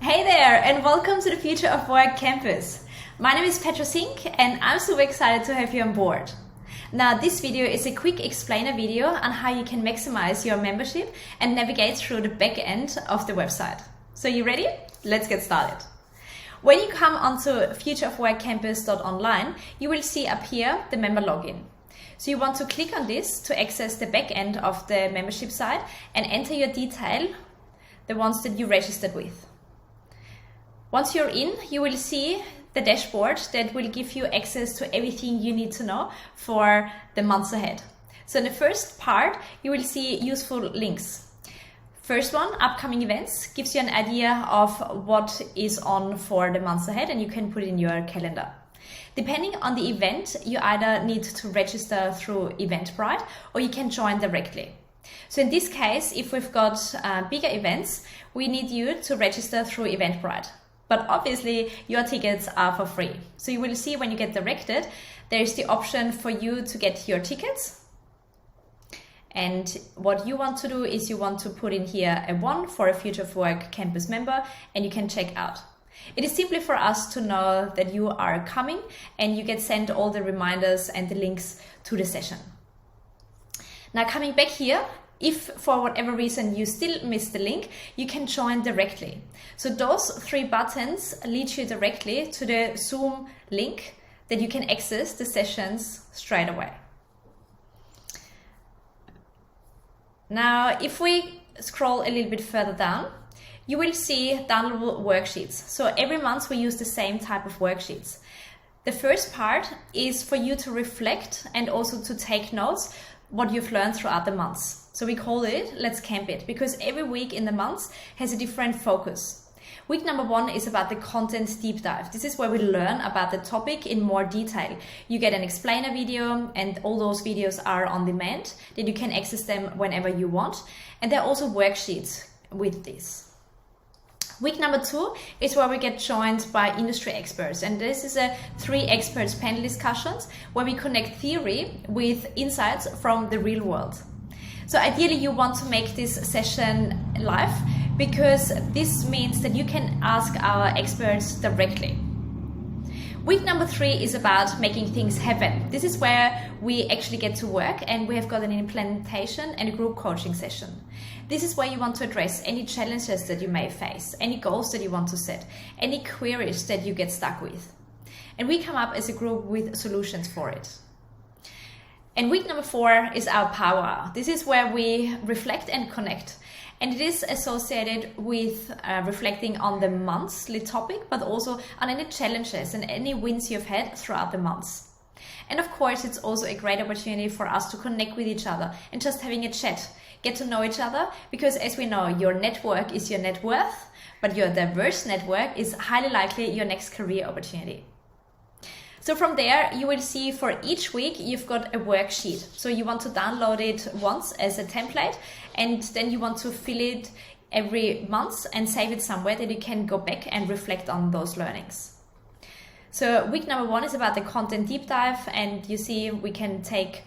Hey there, and welcome to the Future of Work campus. My name is Petra Sink, and I'm super excited to have you on board. Now, this video is a quick explainer video on how you can maximize your membership and navigate through the back end of the website. So you ready? Let's get started. When you come onto futureofworkcampus.online, you will see up here the member login. So you want to click on this to access the back end of the membership site and enter your detail, the ones that you registered with. Once you're in, you will see the dashboard that will give you access to everything you need to know for the months ahead. So in the first part, you will see useful links. First one, upcoming events, gives you an idea of what is on for the months ahead, and you can put it in your calendar. Depending on the event, you either need to register through Eventbrite or you can join directly. So in this case, if we've got bigger events, we need you to register through Eventbrite. But obviously your tickets are for free. So you will see when you get directed, there is the option for you to get your tickets. And what you want to do is you want to put in here a 1 for a Future of Work campus member, and you can check out. It is simply for us to know that you are coming, and you get sent all the reminders and the links to the session. Now coming back here, if for whatever reason you still miss the link, you can join directly. So those 3 buttons lead you directly to the Zoom link that you can access the sessions straight away. Now, if we scroll a little bit further down, you will see downloadable worksheets. So every month we use the same type of worksheets. The first part is for you to reflect and also to take notes what you've learned throughout the months. So we call it Let's Camp It, because every week in the months has a different focus. Week number 1 is about the content deep dive. This is where we learn about the topic in more detail. You get an explainer video, and all those videos are on demand, that you can access them whenever you want. And there are also worksheets with this. Week number 2 is where we get joined by industry experts, and this is a 3 experts panel discussions where we connect theory with insights from the real world. So ideally you want to make this session live, because this means that you can ask our experts directly. Week number 3 is about making things happen. This is where we actually get to work, and we have got an implementation and a group coaching session. This is where you want to address any challenges that you may face, any goals that you want to set, any queries that you get stuck with. And we come up as a group with solutions for it. And week number 4 is our power hour. This is where we reflect and connect. And it is associated with reflecting on the monthly topic, but also on any challenges and any wins you've had throughout the months. And of course, it's also a great opportunity for us to connect with each other and just having a chat, get to know each other, because as we know, your network is your net worth, but your diverse network is highly likely your next career opportunity. So from there, you will see for each week, you've got a worksheet. So you want to download it once as a template, and then you want to fill it every month and save it somewhere that you can go back and reflect on those learnings. So week number 1 is about the content deep dive, and you see we can take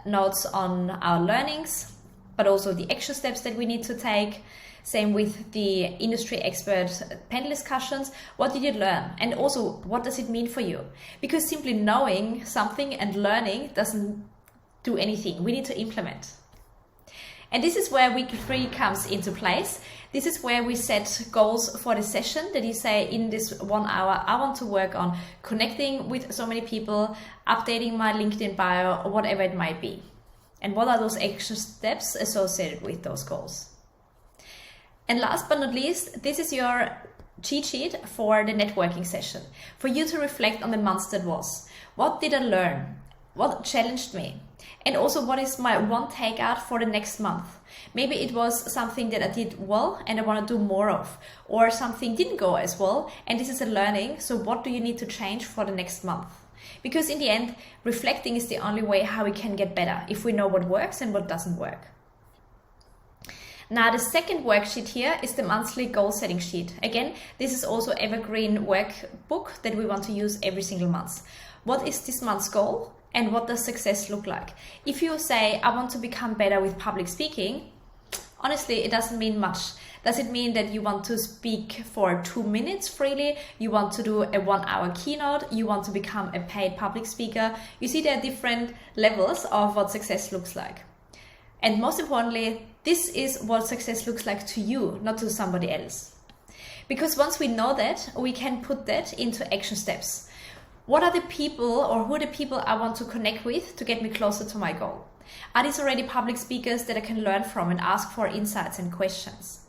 notes on our learnings, but also the extra steps that we need to take. Same with the industry expert panel discussions. What did you learn? And also, what does it mean for you? Because simply knowing something and learning doesn't do anything. We need to implement. And this is where week 3 comes into place. This is where we set goals for the session, that you say in this 1 hour, I want to work on connecting with so many people, updating my LinkedIn bio, or whatever it might be. And what are those extra steps associated with those goals? And last but not least, this is your cheat sheet for the networking session, for you to reflect on the months that was. What did I learn? What challenged me? And also, what is my one takeout for the next month? Maybe it was something that I did well and I want to do more of, or something didn't go as well, and this is a learning. So what do you need to change for the next month? Because in the end, reflecting is the only way how we can get better, if we know what works and what doesn't work. Now, the second worksheet here is the monthly goal setting sheet. Again, this is also evergreen workbook that we want to use every single month. What is this month's goal, and what does success look like? If you say, I want to become better with public speaking, honestly, it doesn't mean much. Does it mean that you want to speak for 2 minutes freely? You want to do a 1-hour keynote? You want to become a paid public speaker? You see, there are different levels of what success looks like. And most importantly, this is what success looks like to you, not to somebody else. Because once we know that, we can put that into action steps. What are the people, or who are the people I want to connect with to get me closer to my goal? Are these already public speakers that I can learn from and ask for insights and questions?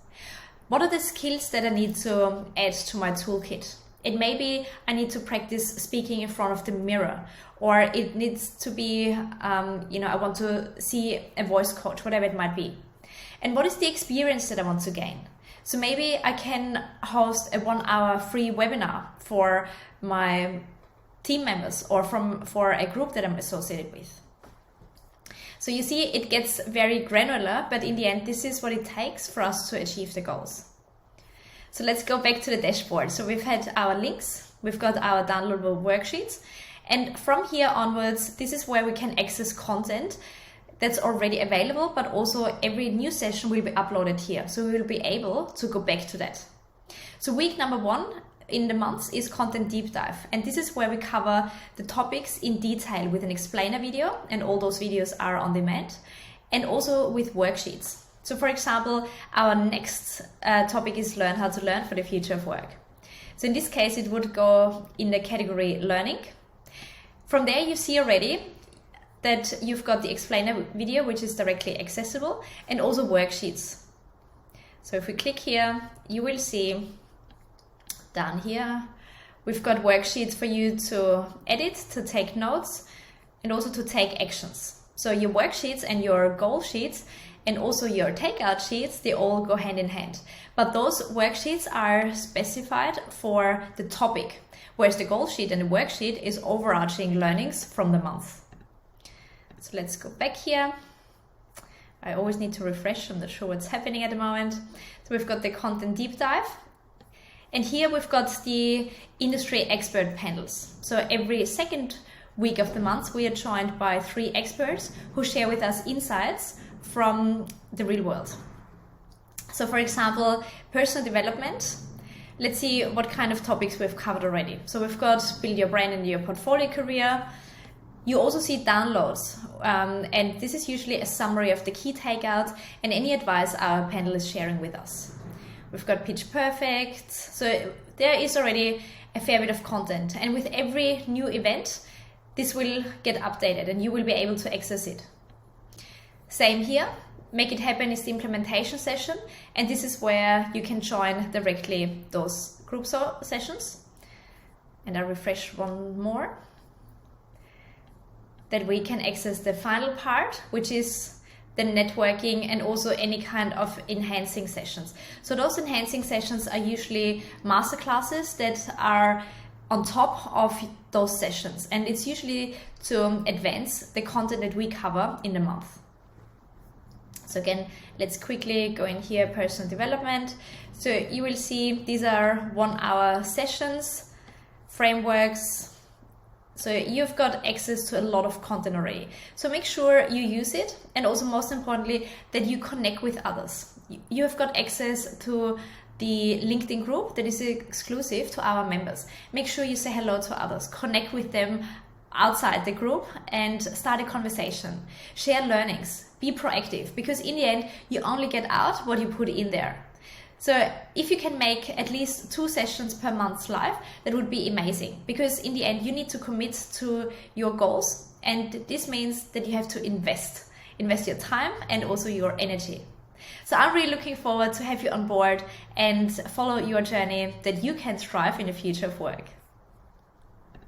What are the skills that I need to add to my toolkit? It may be I need to practice speaking in front of the mirror, or it needs to be, I want to see a voice coach, whatever it might be. And what is the experience that I want to gain? So maybe I can host a 1-hour free webinar for my team members or for a group that I'm associated with. So you see, it gets very granular, but in the end, this is what it takes for us to achieve the goals. So let's go back to the dashboard. So we've had our links, we've got our downloadable worksheets, and from here onwards, this is where we can access content that's already available, but also every new session will be uploaded here. So we will be able to go back to that. So week number 1 in the month is content deep dive. And this is where we cover the topics in detail with an explainer video, and all those videos are on demand, and also with worksheets. So for example, our next topic is learn how to learn for the future of work. So in this case, it would go in the category learning. From there, you see already that you've got the explainer video, which is directly accessible, and also worksheets. So if we click here, you will see down here, we've got worksheets for you to edit, to take notes, and also to take actions. So your worksheets and your goal sheets and also your takeout sheets, they all go hand in hand. But those worksheets are specified for the topic, whereas the goal sheet and the worksheet is overarching learnings from the month. So let's go back here. I always need to refresh, I'm not sure what's happening at the moment. So we've got the content deep dive. And here we've got the industry expert panels. So every second week of the month, we are joined by 3 experts who share with us insights from the real world. So for example, personal development. Let's see what kind of topics we've covered already. So we've got build your brand and your portfolio career. You also see downloads, and this is usually a summary of the key takeouts and any advice our panel is sharing with us. We've got Pitch Perfect, so there is already a fair bit of content, and with every new event, this will get updated and you will be able to access it. Same here, Make It Happen is the implementation session, and this is where you can join directly those group sessions. And I'll refresh one more. That we can access the final part, which is the networking and also any kind of enhancing sessions. So those enhancing sessions are usually masterclasses that are on top of those sessions, and it's usually to advance the content that we cover in the month. So again, let's quickly go in here, personal development. So you will see these are 1-hour sessions, frameworks. So you've got access to a lot of content already. So make sure you use it, and also most importantly, that you connect with others. You have got access to the LinkedIn group that is exclusive to our members. Make sure you say hello to others, connect with them outside the group and start a conversation. Share learnings, be proactive, because in the end, you only get out what you put in there. So if you can make at least 2 sessions per month live, that would be amazing, because in the end you need to commit to your goals, and this means that you have to invest your time and also your energy. So I'm really looking forward to have you on board and follow your journey that you can thrive in the future of work.